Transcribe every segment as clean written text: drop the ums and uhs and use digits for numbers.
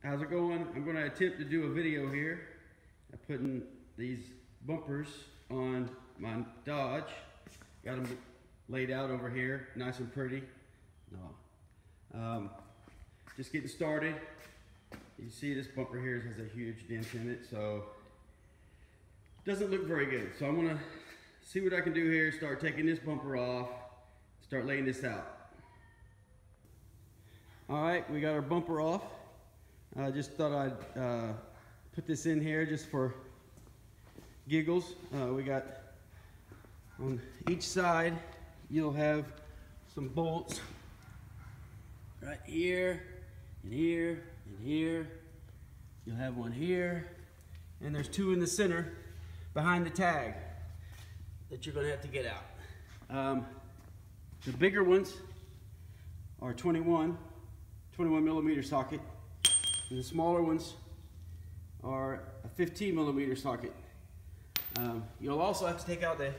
How's it going? I'm going to attempt to do a video here. I'm putting these bumpers on my Dodge. Got them laid out over here, nice and pretty. Just getting started. You see this bumper here has a huge dent in it, so it doesn't look very good. So I'm gonna see what I can do here, start taking this bumper off, start laying this out. All right, we got our bumper off. I just thought I'd put this in here just for giggles. We got on each side, you'll have some bolts right here and here and here. You'll have one here, and there's two in the center behind the tag that you're gonna have to get out. The bigger ones are 21 millimeter socket, and the smaller ones are a 15 millimeter socket. You'll also have to take out the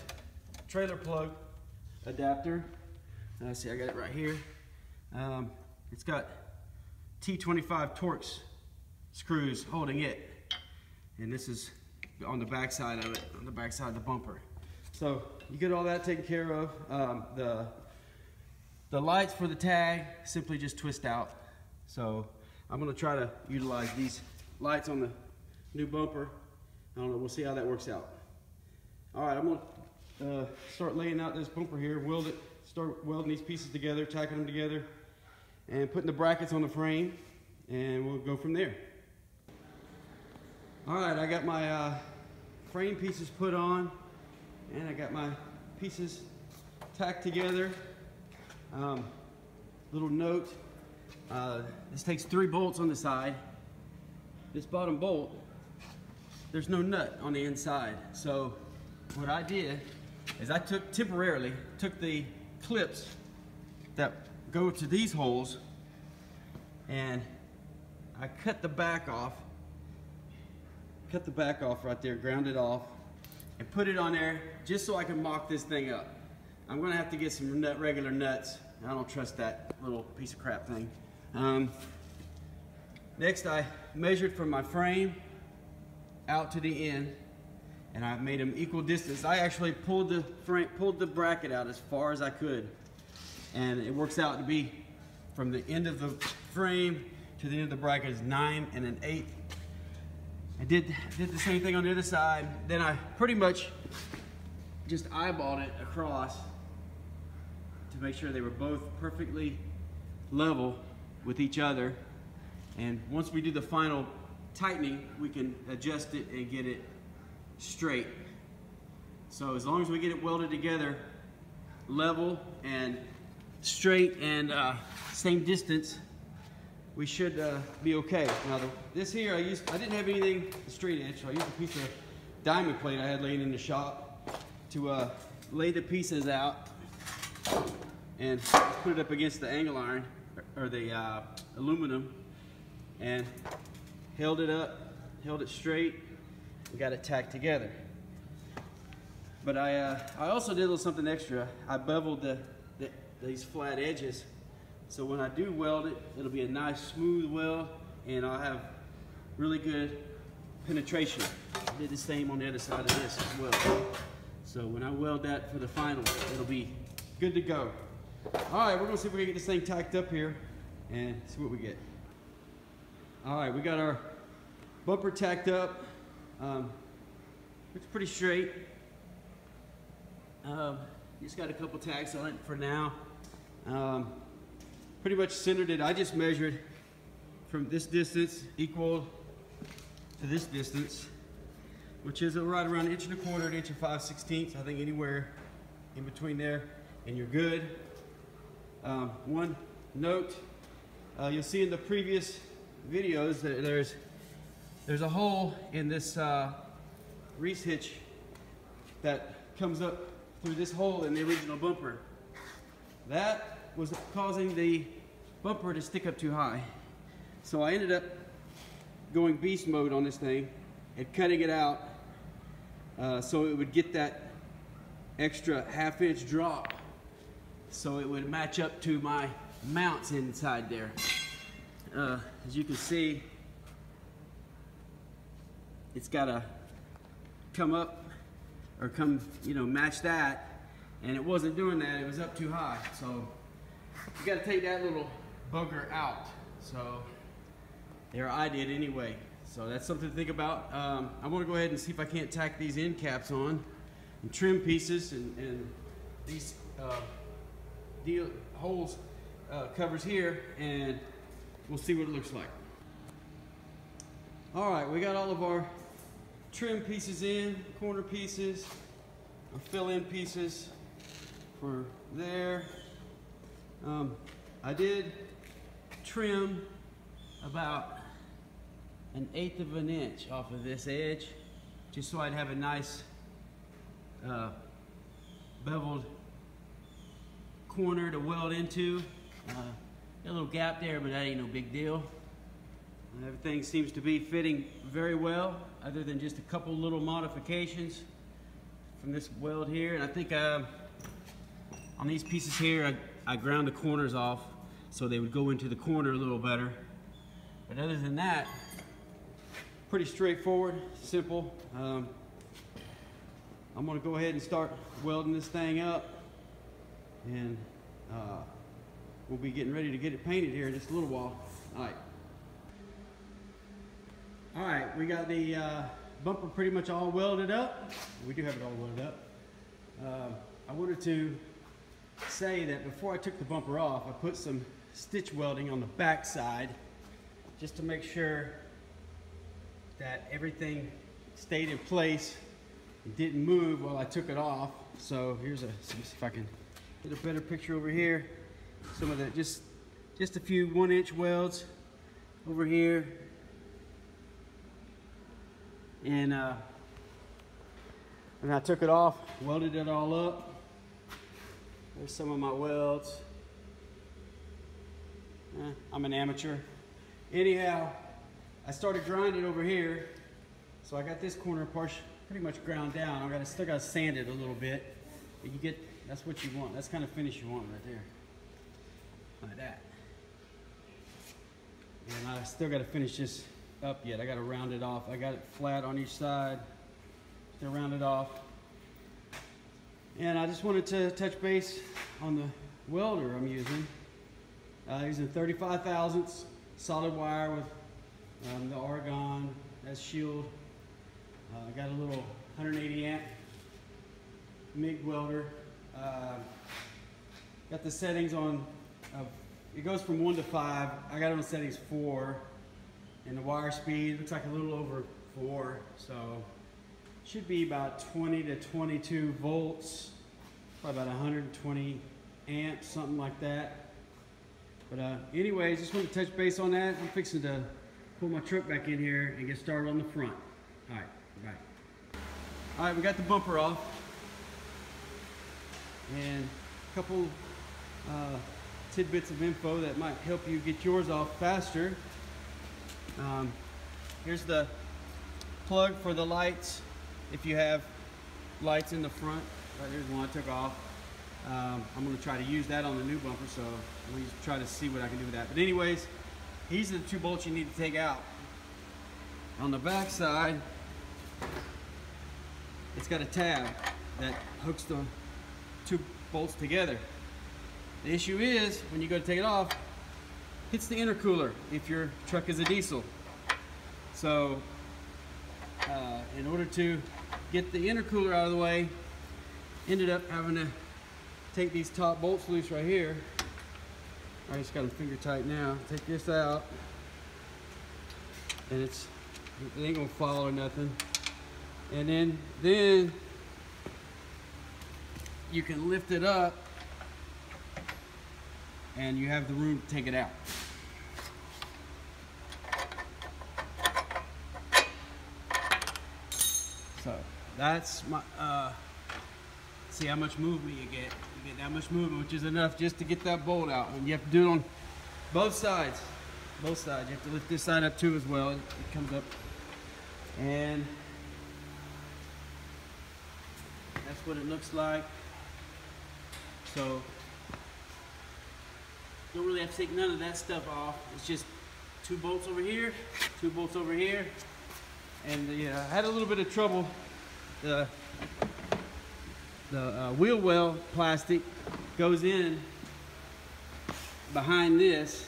trailer plug adapter. See, I got it right here. It's got T25 Torx screws holding it, and this is on the back side of it, on the back side of the bumper. So you get all that taken care of. The lights for the tag simply just twist out. So I'm going to try to utilize these lights on the new bumper. I don't know, we'll see how that works out. All right, I'm going to start laying out this bumper here, start welding these pieces together, tacking them together, and putting the brackets on the frame, and we'll go from there. All right, I got my frame pieces put on, and I got my pieces tacked together. Little note, this takes 3 bolts on the side. This bottom bolt, there's no nut on the inside. So what I did is I temporarily took the clips that go to these holes, and I cut the back off right there, ground it off, and put it on there just so I can mock this thing up. I'm gonna have to get some regular nuts. I don't trust that little piece of crap thing. Next, I measured from my frame out to the end, and I made them equal distance. I actually pulled the bracket out as far as I could, and it works out to be from the end of the frame to the end of the bracket is 9 1/8. I did the same thing on the other side. Then I pretty much just eyeballed it across to make sure they were both perfectly level with each other. And once we do the final tightening, we can adjust it and get it straight. So as long as we get it welded together level and straight and same distance, we should be okay. Now this here, I didn't have anything straight edge, so I used a piece of diamond plate I had laying in the shop to lay the pieces out and put it up against the angle iron or the aluminum, and held it up, held it straight, and got it tacked together. But I also did a little something extra. I beveled these flat edges, so when I do weld it, it'll be a nice smooth weld, and I'll have really good penetration. I did the same on the other side of this as well. So when I weld that for the final, it'll be good to go. All right, we're gonna see if we can get this thing tacked up here and see what we get. All right, we got our bumper tacked up. It's pretty straight. Just got a couple tacks on it for now. Pretty much centered it. I just measured from this distance equal to this distance, which is right around 1 1/4 inch, 1 5/16. I think anywhere in between there, and you're good. One note, you'll see in the previous videos that there's a hole in this Reese hitch that comes up through this hole in the original bumper. That was causing the bumper to stick up too high. So I ended up going beast mode on this thing and cutting it out so it would get that extra 1/2 inch drop, so it would match up to my mounts inside there. As you can see, it's got to come up or come, you know, match that, and it wasn't doing that. It was up too high, so you got to take that little bugger out. So there, I did anyway. So that's something to think about. I want to go ahead and see if I can't tack these end caps on and trim pieces and these holes covers here, and we'll see what it looks like. All right, we got all of our trim pieces in, corner pieces, or fill-in pieces for there. I did trim about 1/8 of an inch off of this edge, just so I'd have a nice beveled corner to weld into. Got a little gap there, but that ain't no big deal. Everything seems to be fitting very well, other than just a couple little modifications from this weld here. And I think on these pieces here, I ground the corners off so they would go into the corner a little better. But other than that, pretty straightforward, simple. I'm gonna go ahead and start welding this thing up, and we'll be getting ready to get it painted here in just a little while. All right, we got the bumper pretty much all welded up. We do have it all welded up. I wanted to say that before I took the bumper off, I put some stitch welding on the back side just to make sure that everything stayed in place and didn't move while I took it off. So here's let me see if I can get a better picture over here. Some of the just a few 1-inch welds over here, and I took it off, welded it all up. There's some of my welds. I'm an amateur. Anyhow, I started grinding over here, so I got this corner pretty much ground down. Still got to sand it a little bit, but that's what you want. That's kind of finish you want right there, like that. And I still got to finish this up yet. I got to round it off. I got it flat on each side. Still round it off. And I just wanted to touch base on the welder I'm using. Using 35 thousandths solid wire with the argon as shield. I got a little 180 amp MIG welder. Got the settings on, it goes from 1 to 5. I got it on settings 4. And the wire speed looks like a little over 4. So should be about 20 to 22 volts, probably about 120 amps, something like that. But anyways, just want to touch base on that. I'm fixing to pull my truck back in here and get started on the front. All right, bye. All right, we got the bumper off. And a couple tidbits of info that might help you get yours off faster. Here's the plug for the lights. If you have lights in the front, right here's one I took off. I'm going to try to use that on the new bumper, so we'll try to see what I can do with that. But anyways, these are the 2 bolts you need to take out. On the back side, it's got a tab that hooks the 2 bolts together. The issue is, when you go to take it off, hits the intercooler if your truck is a diesel. So in order to get the intercooler out of the way, ended up having to take these top bolts loose right here. I just got them finger tight now. Take this out, and it ain't gonna fall or nothing. And then you can lift it up, and you have the room to take it out. So that's my, see how much movement you get. You get that much movement, which is enough just to get that bolt out. And you have to do it on both sides. Both sides. You have to lift this side up too as well. It comes up. And that's what it looks like. So don't really have to take none of that stuff off. It's just 2 bolts over here, 2 bolts over here. and I had a little bit of trouble. The wheel well plastic goes in behind this,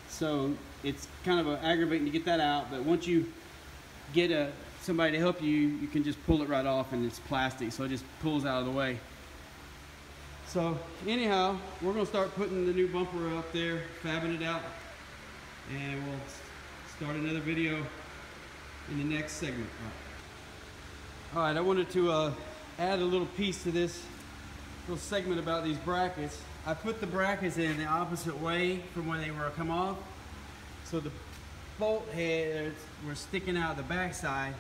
so it's kind of aggravating to get that out. But once you get somebody to help you, you can just pull it right off, and it's plastic, so it just pulls out of the way. So anyhow, we're gonna start putting the new bumper up there, fabbing it out, and we'll start another video in the next segment. All right, I wanted to add a little piece to this little segment about these brackets. I put the brackets in the opposite way from where they were come off, so the bolt heads were sticking out the back side.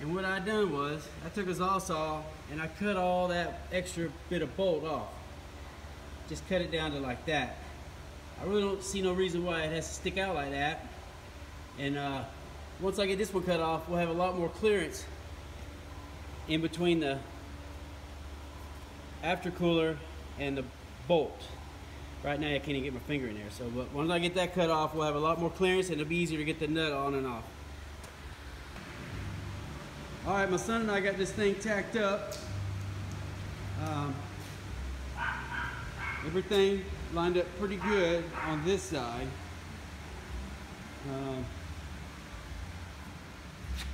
And what I done was, I took a saw saw and I cut all that extra bit of bolt off. Just cut it down to like that. I really don't see no reason why it has to stick out like that. And once I get this one cut off, we'll have a lot more clearance in between the aftercooler and the bolt. Right now I can't even get my finger in there. So but once I get that cut off, we'll have a lot more clearance and it'll be easier to get the nut on and off. All right, my son and I got this thing tacked up. Everything lined up pretty good on this side.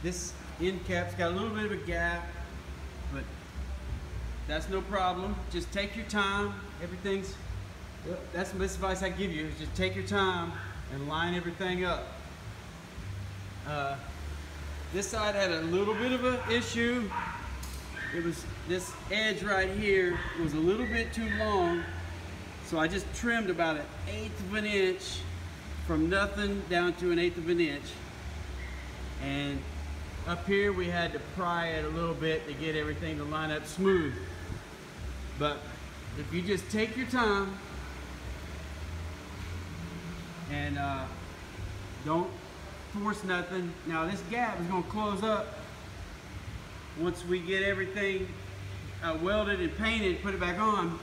This end cap's got a little bit of a gap, but that's no problem. Just take your time. That's the best advice I give you, is just take your time and line everything up. This side had a little bit of an issue. It was this edge right here was a little bit too long, so I just trimmed about 1/8 of an inch from nothing down to 1/8 of an inch. And up here we had to pry it a little bit to get everything to line up smooth. But if you just take your time and don't force nothing. Now this gap is going to close up once we get everything welded and painted, put it back on.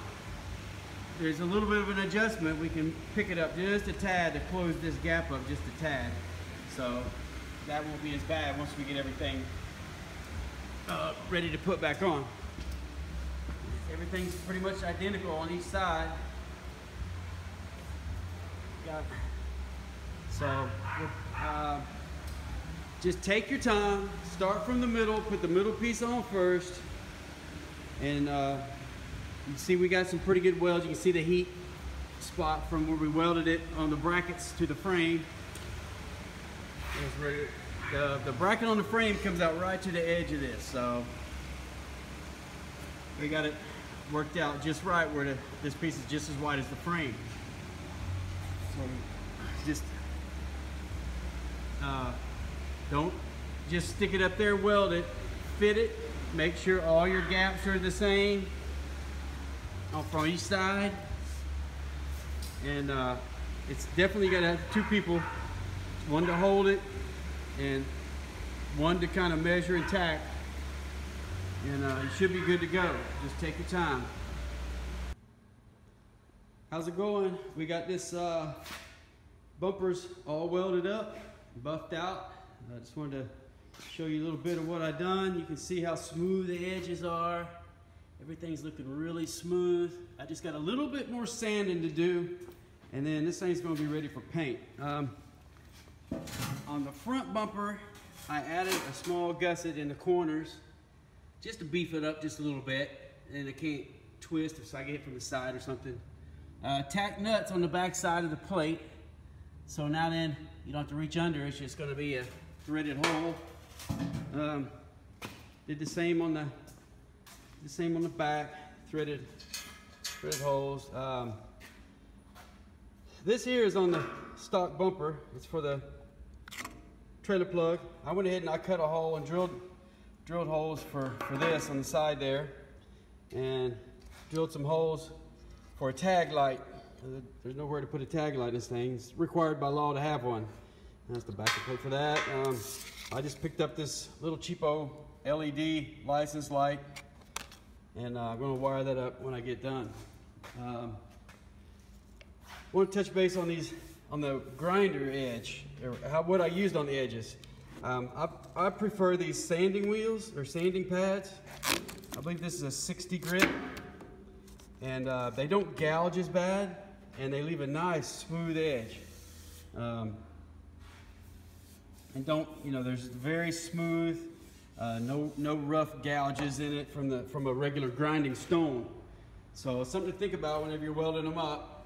There's a little bit of an adjustment. We can pick it up just a tad to close this gap up just a tad. So that won't be as bad once we get everything ready to put back on. Everything's pretty much identical on each side. So just take your time, start from the middle, put the middle piece on first, and you see we got some pretty good welds. You can see the heat spot from where we welded it on the brackets to the frame. The bracket on the frame comes out right to the edge of this, so we got it worked out just right where this piece is just as wide as the frame. So just don't just stick it up there, weld it, fit it, make sure all your gaps are the same from each side. And it's definitely got to have 2 people, one to hold it and one to kind of measure and tack, and you should be good to go. Just take your time. How's it going? We got this bumpers all welded up, buffed out. I just wanted to show you a little bit of what I've done. You can see how smooth the edges are. Everything's looking really smooth. I just got a little bit more sanding to do, and then this thing's going to be ready for paint. On the front bumper, I added a small gusset in the corners just to beef it up just a little bit, and it can't twist if I get it from the side or something. Tack nuts on the back side of the plate, so now then you don't have to reach under. It's just going to be a threaded hole. Did the same on the back, threaded holes. This here is on the stock bumper. It's for the trailer plug. I went ahead and I cut a hole and drilled holes for this on the side there, and drilled some holes for a tag light. There's nowhere to put a tag light in this thing. It's required by law to have one. That's the backup plate for that. I just picked up this little cheapo LED license light, and I'm going to wire that up when I get done. I want to touch base on the grinder edge, or what I used on the edges. I prefer these sanding wheels or sanding pads. I believe this is a 60 grit, and they don't gouge as bad, and they leave a nice smooth edge. And don't, you know, there's very smooth, no rough gouges in it from a regular grinding stone. So it's something to think about whenever you're welding them up.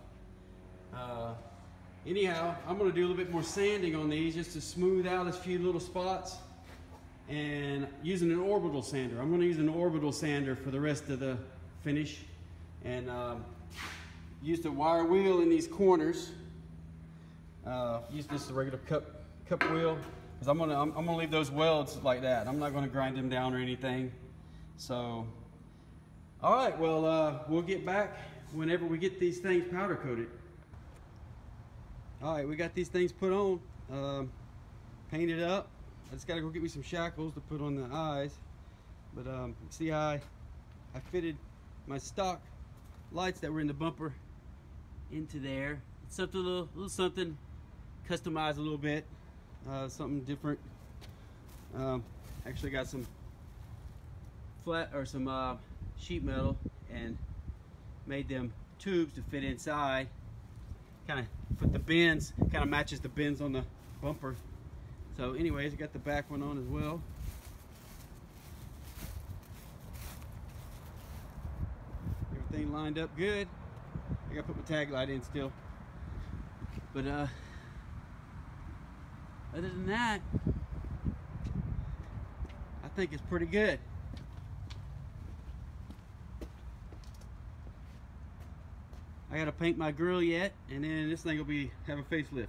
Anyhow, I'm going to do a little bit more sanding on these just to smooth out a few little spots, and using an orbital sander. I'm going to use an orbital sander for the rest of the finish, and use the wire wheel in these corners. Use this as a regular cup wheel, because I'm gonna leave those welds like that. I'm not going to grind them down or anything. So, all right, well, we'll get back whenever we get these things powder coated. All right, we got these things put on, painted up. I just gotta go get me some shackles to put on the eyes. But see how I fitted my stock lights that were in the bumper into there. It's something a little something customized a little bit, something different. Actually got some sheet metal and made them tubes to fit inside. Kind of put the bends, kind of matches the bends on the bumper. So anyways, I got the back one on as well. Everything lined up good. I gotta put my tag light in still. But other than that, I think it's pretty good. I gotta paint my grill yet, and then this thing will have a facelift.